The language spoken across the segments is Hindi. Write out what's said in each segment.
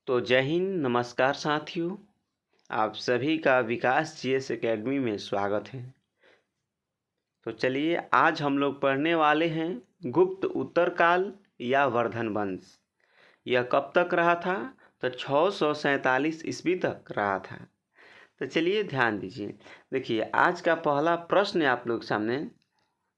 तो जय हिंद, नमस्कार साथियों। आप सभी का विकास जीएस एकेडमी में स्वागत है। तो चलिए आज हम लोग पढ़ने वाले हैं गुप्त उत्तर काल या वर्धन वंश। यह कब तक रहा था? तो 647 ईस्वी तक रहा था। तो चलिए ध्यान दीजिए। देखिए आज का पहला प्रश्न आप लोग सामने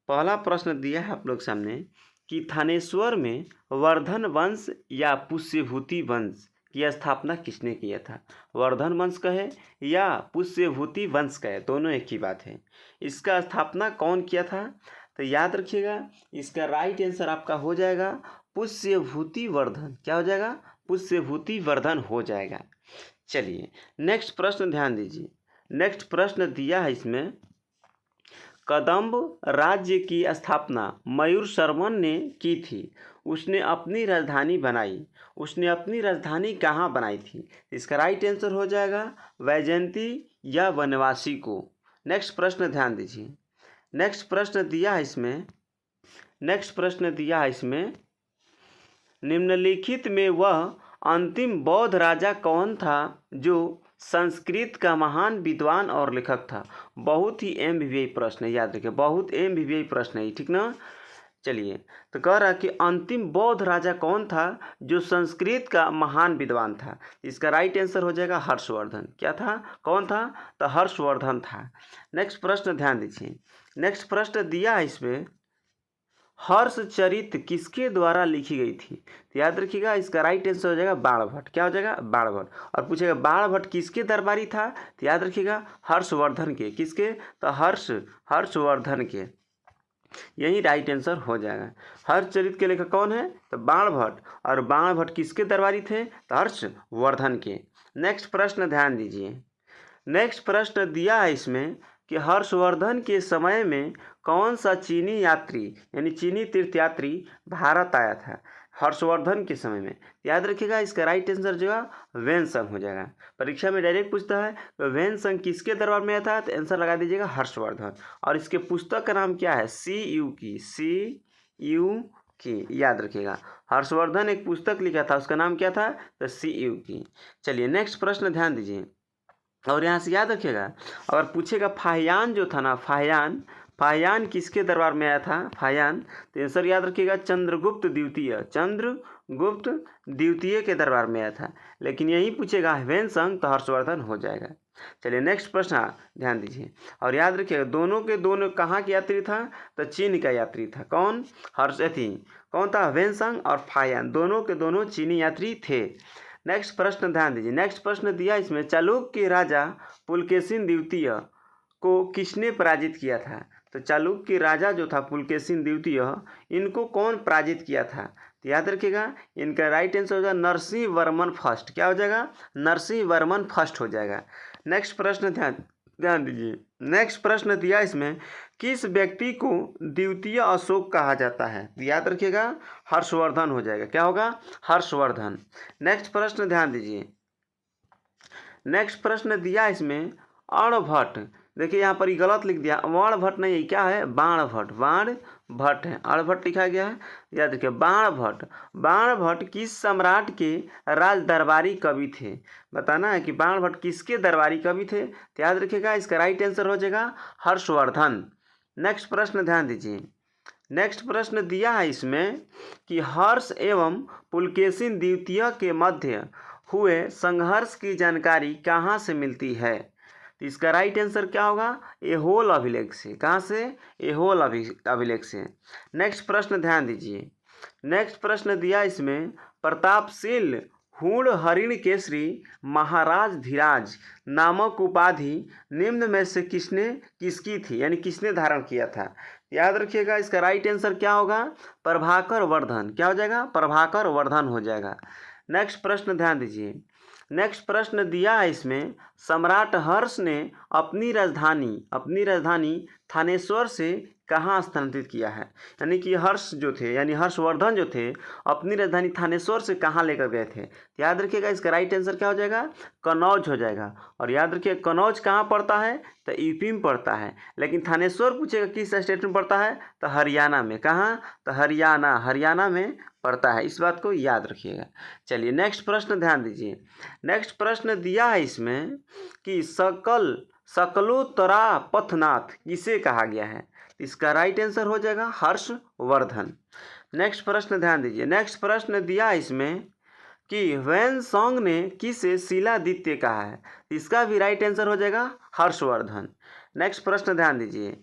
पहला प्रश्न दिया है आप लोग सामने कि थानेश्वर में वर्धन वंश या पुष्यभूति वंश की स्थापना किसने किया था? वर्धन वंश कहे या पुष्यभूति वंश कहे, दोनों एक ही बात है। इसका स्थापना कौन किया था? तो याद रखिएगा, इसका राइट आंसर आपका हो जाएगा पुष्यभूति वर्धन। क्या हो जाएगा? पुष्यभूति वर्धन हो जाएगा। चलिए नेक्स्ट प्रश्न ध्यान दीजिए। नेक्स्ट प्रश्न दिया है इसमें, कदम्ब राज्य की स्थापना मयूरशर्मन ने की थी। उसने अपनी राजधानी बनाई। उसने अपनी राजधानी कहाँ बनाई थी? इसका राइट आंसर हो जाएगा वैजयंती या वनवासी को। नेक्स्ट प्रश्न ध्यान दीजिए। नेक्स्ट प्रश्न दिया है इसमें निम्नलिखित में वह अंतिम बौद्ध राजा कौन था जो संस्कृत का महान विद्वान और लेखक था? बहुत ही एमबीबीआई प्रश्न है, याद रखिए, बहुत एमबीबीआई प्रश्न है, ठीक ना। चलिए तो कह रहा कि अंतिम बौद्ध राजा कौन था जो संस्कृत का महान विद्वान था? इसका राइट आंसर हो जाएगा हर्षवर्धन। क्या था? कौन था? तो हर्षवर्धन था। नेक्स्ट प्रश्न ध्यान दीजिए। नेक्स्ट प्रश्न दिया है इसमें, हर्षचरित किसके द्वारा लिखी गई थी? तो याद रखिएगा, इसका राइट आंसर हो जाएगा बाणभट्ट। क्या हो जाएगा? बाणभट्ट। और पूछेगा बाणभट्ट किसके दरबारी था? तो याद रखिएगा हर्षवर्धन के। किसके? तो हर्षवर्धन के। यही राइट आंसर हो जाएगा। हर्षचरित के लेखक कौन है? तो बाणभट्ट। और बाणभट्ट किसके दरबारी थे? तो हर्षवर्धन के। नेक्स्ट प्रश्न ध्यान दीजिए। नेक्स्ट प्रश्न दिया है इसमें कि हर्षवर्धन के समय में कौन सा चीनी यात्री यानी चीनी तीर्थयात्री भारत आया था? हर्षवर्धन के समय में। याद रखिएगा, इसका राइट आंसर जो है वेनसंग हो जाएगा। परीक्षा में डायरेक्ट पूछता है तो वेनसंग किसके दरबार में आया था? तो आंसर लगा दीजिएगा हर्षवर्धन। और इसके पुस्तक का नाम क्या है? CU की। याद रखिएगा, हर्षवर्धन एक पुस्तक लिखा था, उसका नाम क्या था? तो CU की। चलिए नेक्स्ट प्रश्न ध्यान दीजिए और यहाँ से याद रखिएगा, अगर पूछेगा फाहियान जो था ना, फाहियान किसके दरबार में आया था? फाहियान, तो आंसर याद रखिएगा चंद्रगुप्त द्वितीय के दरबार में आया था। लेकिन यही पूछेगा वेनसंग तो हर्षवर्धन हो जाएगा। चलिए नेक्स्ट प्रश्न ध्यान दीजिए और याद रखिएगा, दोनों के दोनों कहाँ के यात्री था? तो चीन का यात्री था। कौन? कौन था? वेनसंग और फाहियान, दोनों के दोनों चीनी यात्री थे। नेक्स्ट प्रश्न ध्यान दीजिए। नेक्स्ट प्रश्न दिया इसमें, चालुक्य के राजा पुलकेशिन द्वितीय को किसने पराजित किया था? तो चालुक्य के राजा जो था पुलकेशिन द्वितीय, इनको कौन पराजित किया था? तो याद रखिएगा, इनका राइट आंसर हो जाएगा नरसिंह वर्मन फर्स्ट। क्या हो जाएगा? नरसिंह वर्मन फर्स्ट हो जाएगा। नेक्स्ट प्रश्न ध्यान दीजिए। नेक्स्ट प्रश्न दिया इसमें, किस व्यक्ति को द्वितीय अशोक कहा जाता है? याद रखिएगा हर्षवर्धन हो जाएगा। क्या होगा? हर्षवर्धन। नेक्स्ट प्रश्न ध्यान दीजिए। नेक्स्ट प्रश्न दिया इसमें अणभट्ट, देखिए यहाँ पर गलत लिख दिया, वर्णभट्ट नहीं, क्या है? बाणभट्ट है, अणभट्ट लिखा गया है। याद रखिए बाणभट्ट किस सम्राट के राज दरबारी कवि थे? बताना है कि बाणभट्ट किसके दरबारी कवि थे। तो याद रखिएगा, इसका राइट आंसर हो जाएगा हर्षवर्धन। नेक्स्ट प्रश्न ध्यान दीजिए। नेक्स्ट प्रश्न दिया है इसमें कि हर्ष एवं पुलकेशिन द्वितीय के मध्य हुए संघर्ष की जानकारी कहाँ से मिलती है? तो इसका राइट आंसर क्या होगा? एहोल अभिलेख से। कहाँ से? एहोल अभिलेख से। नेक्स्ट प्रश्न ध्यान दीजिए। नेक्स्ट प्रश्न दिया इसमें, प्रतापशील हूण हरिण केसरी महाराज धीराज नामक उपाधि निम्न में से किसकी थी यानी किसने धारण किया था? याद रखिएगा, इसका राइट आंसर क्या होगा? प्रभाकर वर्धन। क्या हो जाएगा? प्रभाकर वर्धन हो जाएगा। नेक्स्ट प्रश्न ध्यान दीजिए। नेक्स्ट प्रश्न दिया है इसमें, सम्राट हर्ष ने अपनी राजधानी थानेश्वर से कहाँ स्थानांतरित किया है? यानी कि हर्ष जो थे यानी हर्षवर्धन जो थे अपनी राजधानी थानेश्वर से कहाँ लेकर गए थे? याद रखिएगा, इसका राइट आंसर क्या हो जाएगा? कन्नौज हो जाएगा। और याद रखिए कन्नौज कहाँ पड़ता है? तो यूपी में पड़ता है। लेकिन थानेश्वर पूछेगा किस स्टेट में पड़ता है? तो हरियाणा में। कहाँ? तो हरियाणा में पड़ता है, इस बात को याद रखिएगा। चलिए नेक्स्ट प्रश्न ध्यान दीजिए। नेक्स्ट प्रश्न दिया है इसमें कि सकलोत्तरा पथनाथ किसे कहा गया है? इसका राइट आंसर हो जाएगा हर्षवर्धन। नेक्स्ट प्रश्न ध्यान दीजिए। नेक्स्ट प्रश्न दिया है इसमें कि ह्वेनसांग ने किसे शिलादित्य कहा है? इसका भी राइट आंसर हो जाएगा हर्षवर्धन। नेक्स्ट प्रश्न ध्यान दीजिए।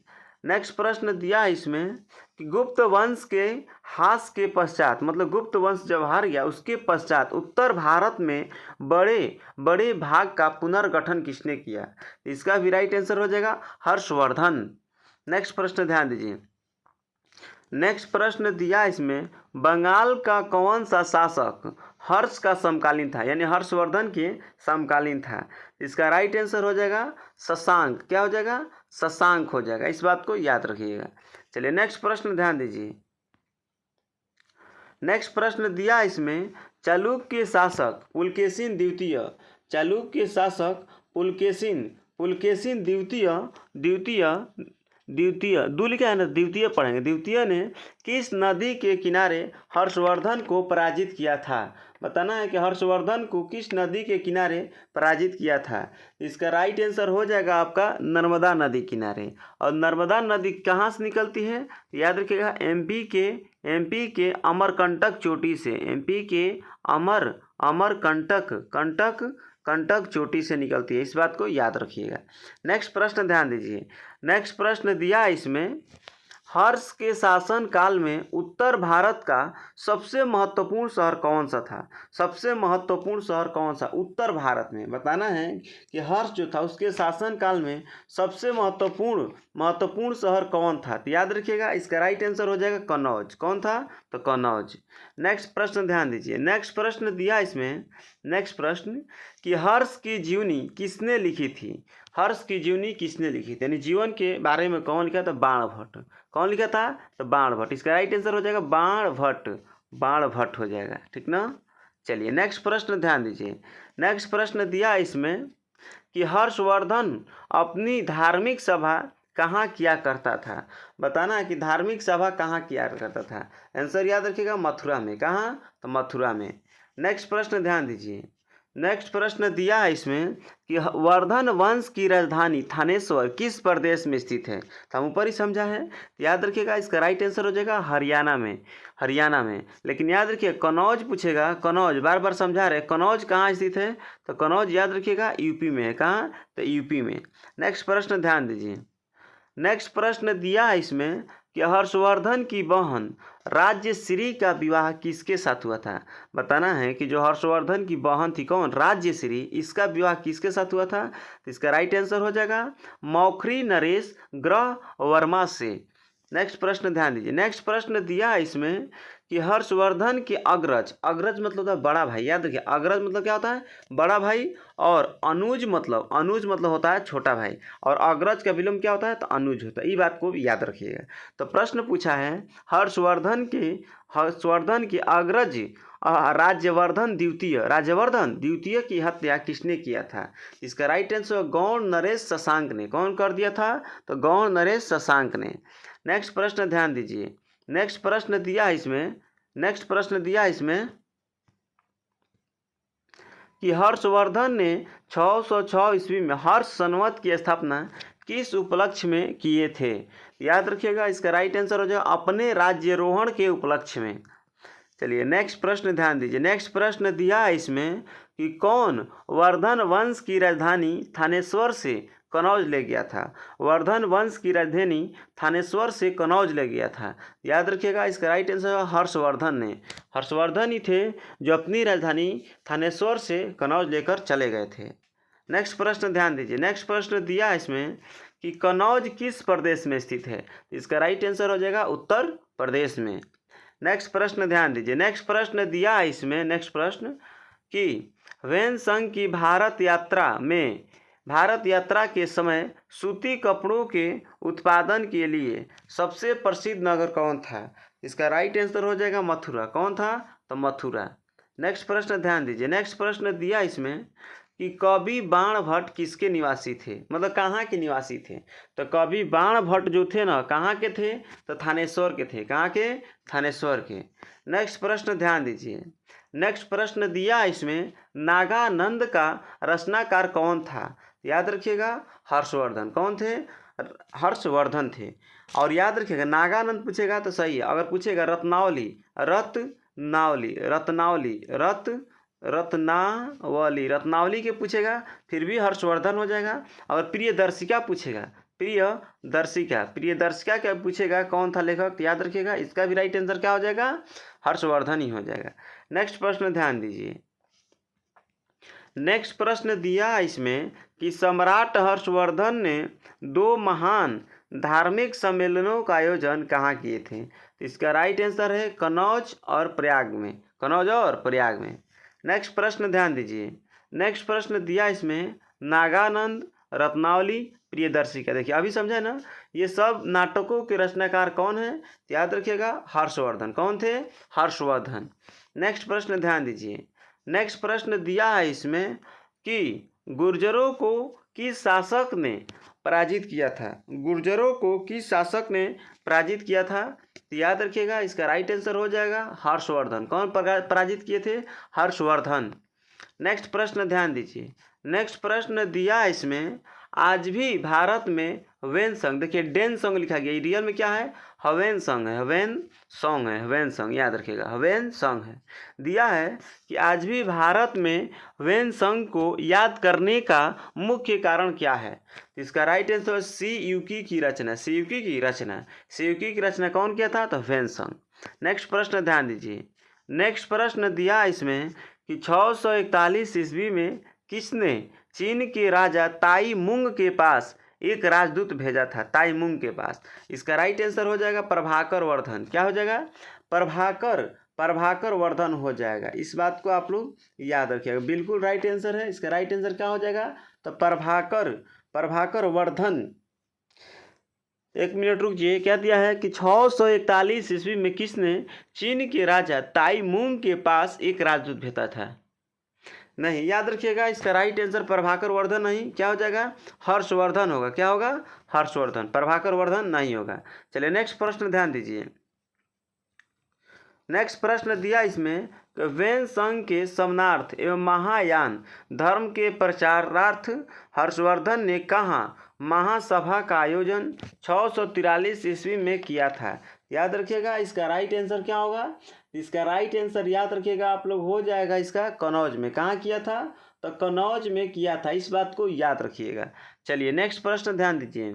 नेक्स्ट प्रश्न दिया है इसमें कि गुप्त वंश के ह्रास के पश्चात, मतलब गुप्त वंश जब हार गया उसके पश्चात उत्तर भारत में बड़े बड़े भाग का पुनर्गठन किसने किया? इसका भी राइट आंसर हो जाएगा हर्षवर्धन। नेक्स्ट प्रश्न ध्यान दीजिए। नेक्स्ट प्रश्न दिया इसमें बंगाल का कौन सा शासक हर्ष का समकालीन था, यानी हर्षवर्धन के समकालीन था? इसका राइट आंसर हो जाएगा शशांक। क्या हो जाएगा? शशांक हो जाएगा, इस बात को याद रखिएगा। चलिए नेक्स्ट प्रश्न ध्यान दीजिए। नेक्स्ट प्रश्न दिया इसमें चालुक्य शासक पुलकेशिन द्वितीय, चालुक्य शासक पुलकेशिन द्वितीय पढ़ेंगे। द्वितीय ने किस नदी के किनारे हर्षवर्धन को पराजित किया था? बताना है कि हर्षवर्धन को किस नदी के किनारे पराजित किया था। इसका राइट आंसर हो जाएगा आपका नर्मदा नदी किनारे। और नर्मदा नदी कहाँ से निकलती है? याद रखिएगा एमपी के अमरकंटक चोटी से, एमपी के कंटक चोटी से निकलती है, इस बात को याद रखिएगा। नेक्स्ट प्रश्न ध्यान दीजिए। नेक्स्ट प्रश्न दिया इसमें हर्ष के शासन काल में उत्तर भारत का सबसे महत्वपूर्ण शहर कौन सा था? सबसे महत्वपूर्ण शहर कौन सा उत्तर भारत में? बताना है कि हर्ष जो था उसके शासन काल में सबसे महत्वपूर्ण शहर कौन था? तो याद रखिएगा इसका राइट आंसर हो जाएगा कन्नौज। कौन था? तो कन्नौज। नेक्स्ट प्रश्न ध्यान दीजिए। नेक्स्ट प्रश्न दिया इसमें नेक्स्ट प्रश्न कि हर्ष की जीवनी किसने लिखी थी? हर्ष की जीवनी किसने लिखी थी, यानी जीवन के बारे में कौन लिखा था? बाणभट्ट। कौन लिखा था? तो बाणभट्ट। इसका राइट आंसर हो जाएगा बाणभट्ट हो जाएगा, ठीक ना। चलिए नेक्स्ट प्रश्न ध्यान दीजिए। नेक्स्ट प्रश्न दिया इसमें कि हर्षवर्धन अपनी धार्मिक सभा कहाँ किया करता था? बताना है कि धार्मिक सभा कहाँ किया करता था। आंसर याद रखिएगा मथुरा में। कहाँ? तो मथुरा में। नेक्स्ट प्रश्न ध्यान दीजिए। नेक्स्ट प्रश्न दिया है इसमें कि वर्धन वंश की राजधानी थानेश्वर किस प्रदेश में स्थित है? तो हम ऊपर ही समझा है, याद रखिएगा इसका राइट आंसर हो जाएगा हरियाणा में। लेकिन याद रखिए कन्नौज पूछेगा, कन्नौज बार बार समझा रहे, कन्नौज कहाँ स्थित है? तो कन्नौज याद रखिएगा यूपी में है। कहाँ? तो यूपी में। नेक्स्ट प्रश्न ध्यान दीजिए। नेक्स्ट प्रश्न दिया है इसमें कि हर्षवर्धन की बहन राज्यश्री का विवाह किसके साथ हुआ था? बताना है कि जो हर्षवर्धन की बहन थी कौन? राज्यश्री, इसका विवाह किसके साथ हुआ था? तो इसका राइट आंसर हो जाएगा मौखरी नरेश ग्रह वर्मा से। नेक्स्ट प्रश्न ध्यान दीजिए। नेक्स्ट प्रश्न दिया है इसमें कि हर्षवर्धन के अग्रज मतलब होता है बड़ा भाई। याद रखिए अग्रज मतलब क्या होता है? बड़ा भाई। और अनुज मतलब होता है छोटा भाई। और अग्रज का विलोम क्या होता है? तो अनुज होता है। ये बात को भी याद रखिएगा। तो प्रश्न पूछा है हर्षवर्धन के अग्रज राज्यवर्धन द्वितीय की हत्या किसने किया था? इसका राइट आंसर गौड़ नरेश शशांक ने। कौन कर दिया था? तो गौड़ नरेश शशांक ने। नेक्स्ट प्रश्न ध्यान दीजिए। नेक्स्ट प्रश्न दिया इसमें कि हर्षवर्धन ने 606 ईस्वी में हर्ष संवत की स्थापना किस उपलक्ष्य में किए थे? याद रखिएगा इसका राइट आंसर हो जाएगा अपने राज्यारोहण के उपलक्ष्य में। चलिए नेक्स्ट प्रश्न ध्यान दीजिए। नेक्स्ट प्रश्न दिया है इसमें कि कौन वर्धन वंश की राजधानी थानेश्वर से कन्नौज ले गया था? वर्धन वंश की राजधानी थानेश्वर से कन्नौज ले गया था। याद रखिएगा इसका राइट आंसर हर्षवर्धन ने। हर्षवर्धन ही थे जो अपनी राजधानी थानेश्वर से कन्नौज लेकर चले गए थे। नेक्स्ट प्रश्न ध्यान दीजिए। नेक्स्ट प्रश्न दिया है इसमें कि कन्नौज किस प्रदेश में स्थित है? इसका राइट आंसर हो जाएगा उत्तर प्रदेश में। नेक्स्ट प्रश्न ध्यान दीजिए। नेक्स्ट प्रश्न दिया है इसमें नेक्स्ट प्रश्न कि ह्वेनसांग की भारत यात्रा के समय सूती कपड़ों के उत्पादन के लिए सबसे प्रसिद्ध नगर कौन था? इसका राइट आंसर हो जाएगा मथुरा। कौन था? तो मथुरा। नेक्स्ट प्रश्न ध्यान दीजिए। नेक्स्ट प्रश्न दिया इसमें कि कवि बाण भट्ट किसके निवासी थे, मतलब कहाँ के निवासी थे। तो कवि बाण भट्ट जो थे ना, कहाँ के थे, तो थानेश्वर के थे। कहाँ के, थानेश्वर के। नेक्स्ट प्रश्न ध्यान दीजिए। नेक्स्ट प्रश्न दिया इसमें, नागानंद का रचनाकार कौन था। याद रखिएगा हर्षवर्धन। कौन थे, हर्षवर्धन थे। और याद रखिएगा नागानंद पूछेगा तो सही है। अगर पूछेगा रत्नावली, रत्नावली रत्नावली रत्नावली के पूछेगा फिर भी हर्षवर्धन हो जाएगा। और प्रियदर्शिका पूछेगा, प्रियदर्शिका क्या पूछेगा, कौन था लेखक, तो याद रखिएगा इसका भी राइट आंसर क्या हो जाएगा, हर्षवर्धन ही हो जाएगा। नेक्स्ट प्रश्न ध्यान दीजिए। नेक्स्ट प्रश्न दिया इसमें कि सम्राट हर्षवर्धन ने 2 महान धार्मिक सम्मेलनों का आयोजन कहाँ किए थे। तो इसका राइट आंसर है कनौज और प्रयाग में, कनौज और प्रयाग में। नेक्स्ट प्रश्न ध्यान दीजिए। नेक्स्ट प्रश्न दिया इसमें, नागानंद, रत्नावली, प्रियदर्शिका। देखिए अभी समझे ना, ये सब नाटकों के रचनाकार कौन है, तो याद रखिएगा हर्षवर्धन। कौन थे, हर्षवर्धन। नेक्स्ट प्रश्न ध्यान दीजिए। नेक्स्ट प्रश्न दिया है इसमें कि गुर्जरों को किस शासक ने पराजित किया था, गुर्जरों को किस शासक ने पराजित किया था। तो याद रखिएगा इसका राइट आंसर हो जाएगा हर्षवर्धन। कौन पराजित किए थे, हर्षवर्धन। नेक्स्ट प्रश्न ध्यान दीजिए। नेक्स्ट प्रश्न दिया इसमें, आज भी भारत में हवेन संघ, देखिए डेन संघ लिखा गया, रियल में क्या है, हवेन संघ है, हवेन संघ याद रखिएगा, हवेन संघ है। दिया है कि आज भी भारत में हवेन संघ को याद करने का मुख्य कारण क्या है। इसका राइट आंसर सीयूकी की रचना, सीयूकी की रचना कौन किया था, तो हवेन संघ। नेक्स्ट प्रश्न ध्यान दीजिए। नेक्स्ट प्रश्न दिया इसमें कि 641 ईस्वी में किसने चीन के राजा ताई मुंग के पास एक राजदूत भेजा था, ताई मुंग के पास। इसका राइट आंसर हो जाएगा प्रभाकर वर्धन। क्या हो जाएगा, प्रभाकर वर्धन हो जाएगा। इस बात को आप लोग याद रखिएगा, बिल्कुल राइट आंसर है। इसका राइट आंसर क्या हो जाएगा, तो प्रभाकर वर्धन। एक मिनट रुकिए, क्या दिया है कि 641 ईस्वी में किसने चीन के राजा ताई मुंग के पास एक राजदूत भेजा था। नहीं, याद रखिएगा इसका राइट आंसर प्रभाकर वर्धन नहीं, क्या हो जाएगा, हर्षवर्धन होगा। क्या होगा, हर्षवर्धन, प्रभाकर वर्धन नहीं होगा। चलिए नेक्स्ट प्रश्न ध्यान दीजिए। नेक्स्ट प्रश्न दिया इसमें, वेन संघ के समनार्थ एवं महायान धर्म के प्रचारार्थ हर्षवर्धन ने कहाँ महासभा का आयोजन 643 ईस्वी में किया था। याद रखिएगा इसका राइट आंसर क्या होगा, इसका राइट आंसर याद रखिएगा आप लोग हो जाएगा इसका कनौज में। कहाँ किया था, तो कनौज में किया था, इस बात को याद रखिएगा। चलिए नेक्स्ट प्रश्न ध्यान दीजिए।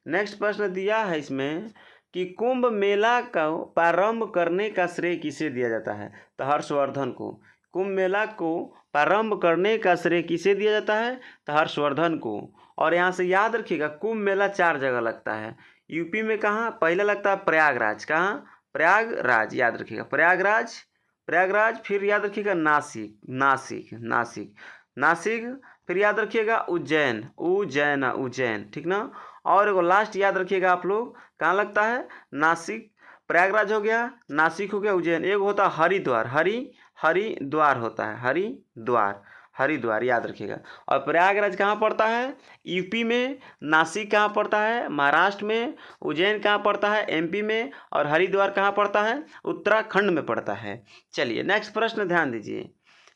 नेक्स्ट प्रश्न दिया है इसमें कि कुंभ मेला का प्रारंभ करने का श्रेय किसे दिया जाता है, तो हर्षवर्धन को। कुंभ मेला को प्रारंभ करने का श्रेय किसे दिया जाता है, तो हर्षवर्धन को। और यहाँ से याद रखिएगा कुंभ मेला 4 जगह लगता है। यूपी में कहाँ, पहला लगता है प्रयागराज, कहाँ, प्रयागराज याद रखिएगा, प्रयागराज। फिर याद रखिएगा नासिक। फिर याद रखिएगा उज्जैन, ठीक ना। और एगो लास्ट याद रखिएगा आप लोग, कहाँ लगता है, नासिक। प्रयागराज हो गया, नासिक हो गया, उज्जैन। एक होता है हरिद्वार होता है, हरिद्वार याद रखिएगा। और प्रयागराज कहाँ पड़ता है, यूपी में। नासिक कहाँ पड़ता है, महाराष्ट्र में। उज्जैन कहाँ पड़ता है, एमपी में। और हरिद्वार कहाँ पड़ता है, उत्तराखंड में पड़ता है। चलिए नेक्स्ट प्रश्न ध्यान दीजिए।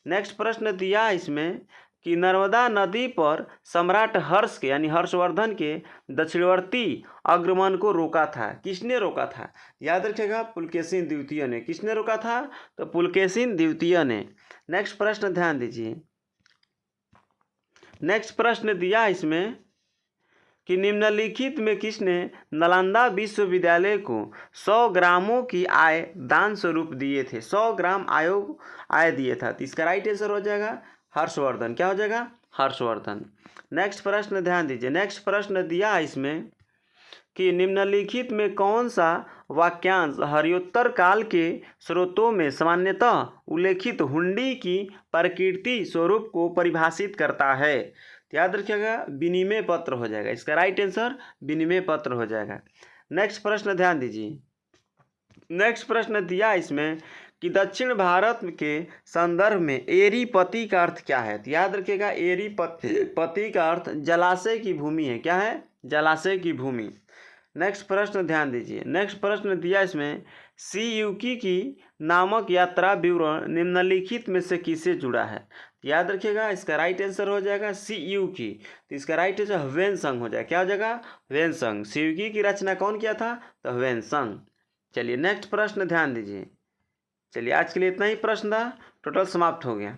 नेक्स्ट प्रश्न दिया इसमें कि नर्मदा नदी पर सम्राट हर्ष के यानी हर्षवर्धन के दक्षिणवर्ती आगमन को रोका था, किसने रोका था। याद रखिएगा पुलकेशिन द्वितीय ने। किसने रोका था, तो पुलकेशिन द्वितीय ने। नेक्स्ट प्रश्न ध्यान दीजिए। नेक्स्ट प्रश्न दिया इसमें कि निम्नलिखित में किसने नालंदा विश्वविद्यालय को 100 ग्रामों की आय दान स्वरूप दिए थे, 100 ग्राम आय दिए था। तो इसका राइट आंसर हो जाएगा हर्षवर्धन। क्या हो जाएगा, हर्षवर्धन। नेक्स्ट प्रश्न ध्यान दीजिए। नेक्स्ट प्रश्न दिया इसमें कि निम्नलिखित में कौन सा वाक्यांश हरियोत्तर काल के स्रोतों में सामान्यतः उल्लेखित हुंडी की प्रकृति स्वरूप को परिभाषित करता है। याद रखिएगा विनिमय पत्र हो जाएगा। इसका राइट आंसर विनिमय पत्र हो जाएगा। नेक्स्ट प्रश्न ध्यान दीजिए। नेक्स्ट प्रश्न दिया इसमें कि दक्षिण भारत के संदर्भ में एरीपति का अर्थ क्या है। तो याद रखिएगा एरीपति का अर्थ जलाशय की भूमि है। क्या है? जलाशय की भूमि। नेक्स्ट प्रश्न ध्यान दीजिए। नेक्स्ट प्रश्न दिया इसमें, सीयूकी की नामक यात्रा विवरण निम्नलिखित में से किससे जुड़ा है। याद रखिएगा इसका राइट आंसर हो जाएगा सीयूकी। तो इसका राइट आंसर ह्वेनसंग हो जाएगा। क्या हो जाएगा? ह्वेनसंग। सीयूकी की रचना कौन किया था? तो ह्वेनसंग। चलिए नेक्स्ट प्रश्न ध्यान दीजिए। चलिए आज के लिए इतना ही प्रश्न था, टोटल समाप्त हो गया।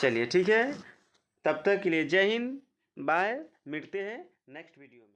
चलिए ठीक है, तब तक के लिए जय हिंद, बाय, मिलते हैं नेक्स्ट वीडियो में।